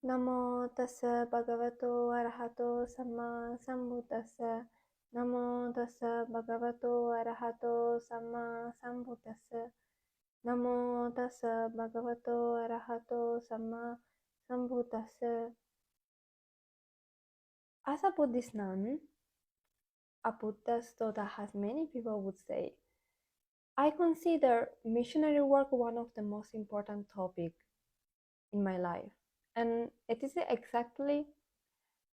Namo tassa bhagavato arahato samma sambuddhassa. Namo tassa bhagavato arahato samma sambuddhassa. Namo tassa bhagavato arahato samma sambuddhassa. As a Buddhist nun, a Buddha Stoda, as many people would say, I consider missionary work one of the most important topics in my life. And it is exactly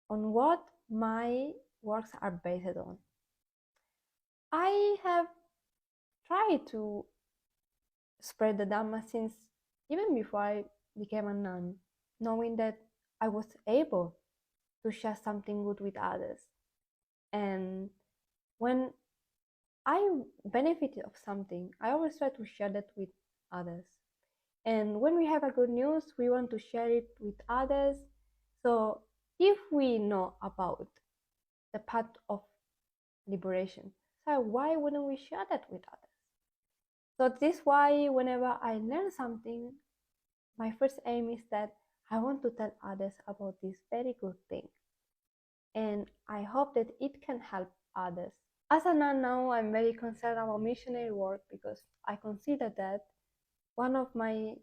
on what my works are based on. I have tried to spread the Dhamma since even before I became a nun, knowing that I was able to share something good with others. And when I benefited of something, I always try to share that with others. And when we have a good news, we want to share it with others. So if we know about the path of liberation, so why wouldn't we share that with others? So this is why whenever I learn something, my first aim is that I want to tell others about this very good thing. And I hope that it can help others. As a nun now, I'm very concerned about missionary work because I consider that one of my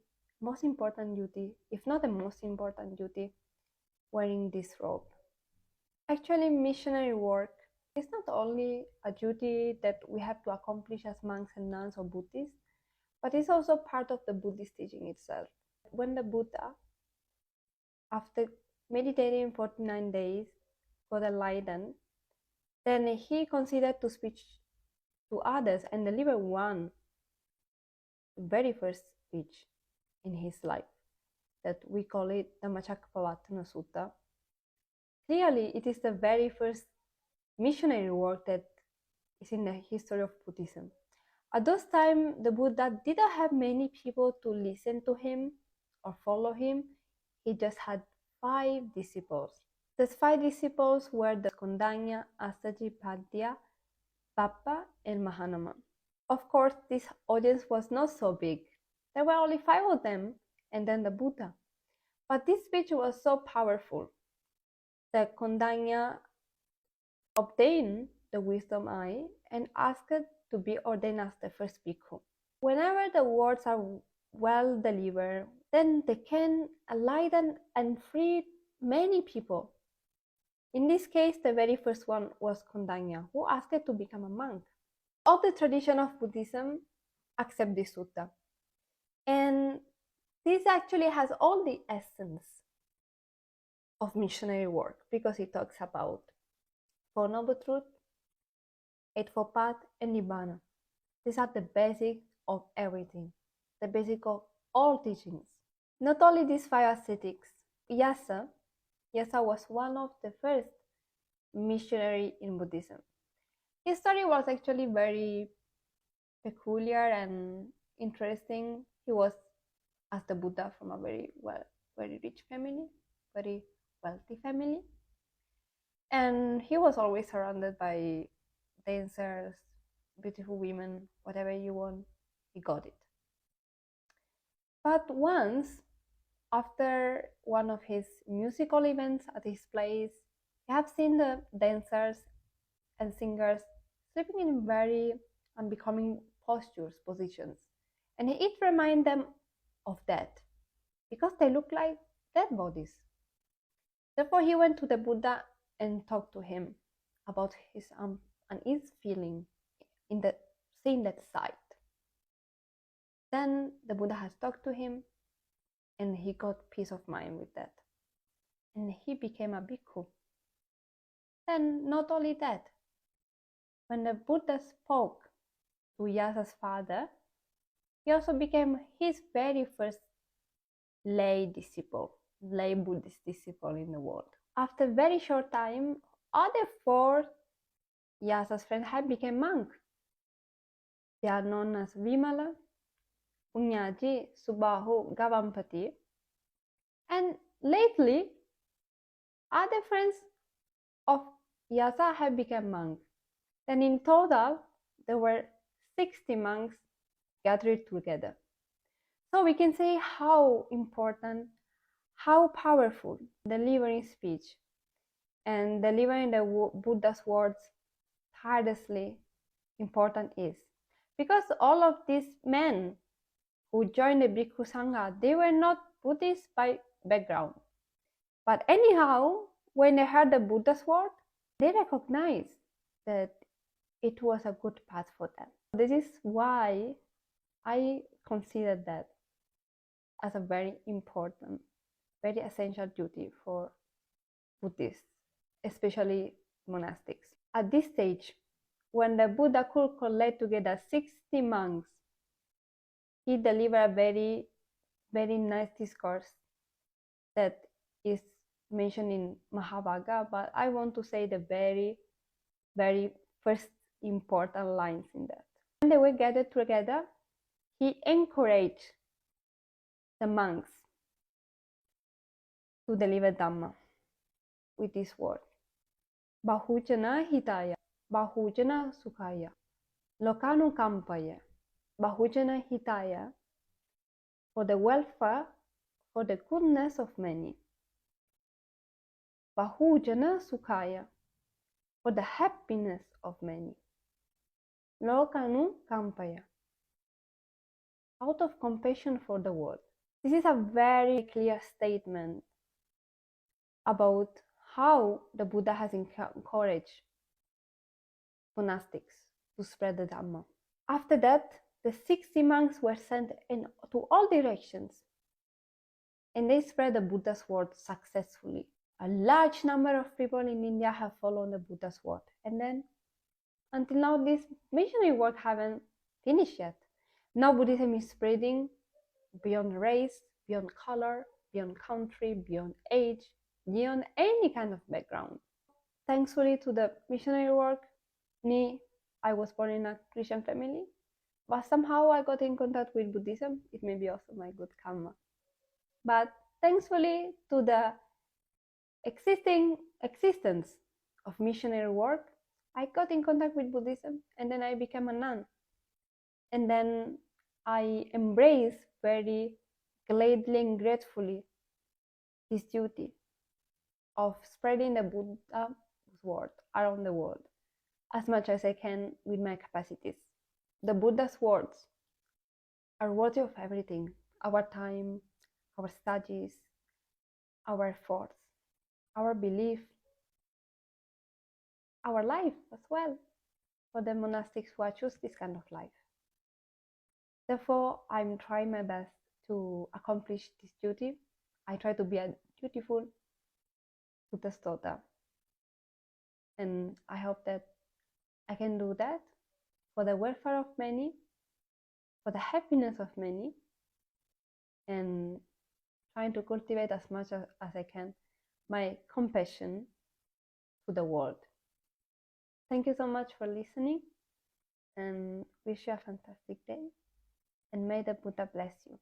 most important duty, if not the most important duty, wearing this robe. Actually, missionary work is not only a duty that we have to accomplish as monks and nuns or Buddhists, but it's also part of the Buddhist teaching itself. When the Buddha, after meditating 49 days, got enlightened, then he considered to speak to others and deliver one very first speech in his life that we call it the Dhammacakkappavattana Sutta. Clearly, it is the very first missionary work that is in the history of Buddhism. At those times, the Buddha didn't have many people to listen to him or follow him. He just had 5 disciples. These 5 disciples were the Kondanya, Asajipadya, Papa, and Mahanama. Of course, this audience was not so big. There were only 5 of them, and then the Buddha. But this speech was so powerful that Kondanya obtained the wisdom eye and asked to be ordained as the first bhikkhu. Whenever the words are well delivered, then they can enlighten and free many people. In this case, the very first one was Kondanya, who asked to become a monk. All the tradition of Buddhism accept this sutta. And this actually has all the essence of missionary work because it talks about Four Noble Truth, Eightfold Path, and Nibbana. These are the basic of everything, the basic of all teachings. Not only these 5 ascetics, Yasa was one of the first missionary in Buddhism. His story was actually very peculiar and interesting. He was, as the Buddha, from a very rich family, very wealthy family. And he was always surrounded by dancers, beautiful women, whatever you want, he got it. But once, after one of his musical events at his place, he have seen the dancers and singers sleeping in very unbecoming postures, positions. And it reminded them of that because they look like dead bodies. Therefore, he went to the Buddha and talked to him about his unease feeling in seeing that sight. Then the Buddha has talked to him and he got peace of mind with that. And he became a bhikkhu. Then not only that, when the Buddha spoke to Yasa's father, he also became his very first lay disciple, lay Buddhist disciple in the world. After a very short time, other 4 Yasa's friends had become monks. They are known as Vimala, Unyaji, Subahu, Gavampati. And lately, other friends of Yasa have become monks. Then in total, there were 60 monks gathered together. So we can say how important, how powerful delivering speech and delivering the Buddha's words tirelessly important is. Because all of these men who joined the Bhikkhu Sangha, they were not Buddhist by background. But anyhow, when they heard the Buddha's word, they recognized that it was a good path for them. This is why I consider that as a very important, very essential duty for Buddhists, especially monastics. At this stage, when the Buddha could collect together 60 monks, he delivered a very, very nice discourse that is mentioned in Mahavagga, but I want to say the very, very first important lines in that. When they were gathered together, he encouraged the monks to deliver Dhamma with this word. Bahujana hitaya, bahujana sukhaya, lokanu kampaya, bahujana hitaya, for the welfare, for the goodness of many. Bahujana sukhaya, for the happiness of many. Lokanu kampaya, out of compassion for the world. This is a very clear statement about how the Buddha has encouraged monastics to spread the Dhamma. After that, the 60 monks were sent to all directions, and they spread the Buddha's word successfully. A large number of people in India have followed the Buddha's word, and then until now, this missionary work haven't finished yet. Now Buddhism is spreading beyond race, beyond color, beyond country, beyond age, beyond any kind of background. Thankfully to the missionary work, I was born in a Christian family, but somehow I got in contact with Buddhism. It may be also my good karma. But thankfully to the existence of missionary work, I got in contact with Buddhism, and then I became a nun. And then I embraced very gladly and gratefully this duty of spreading the Buddha's word around the world as much as I can with my capacities. The Buddha's words are worthy of everything: our time, our studies, our efforts, our belief, our life as well, for the monastics who choose this kind of life. Therefore, I'm trying my best to accomplish this duty. I try to be a dutiful Buddhist daughter. And I hope that I can do that for the welfare of many, for the happiness of many, and trying to cultivate as much as I can my compassion to the world. Thank you so much for listening, and wish you a fantastic day, and may the Buddha bless you.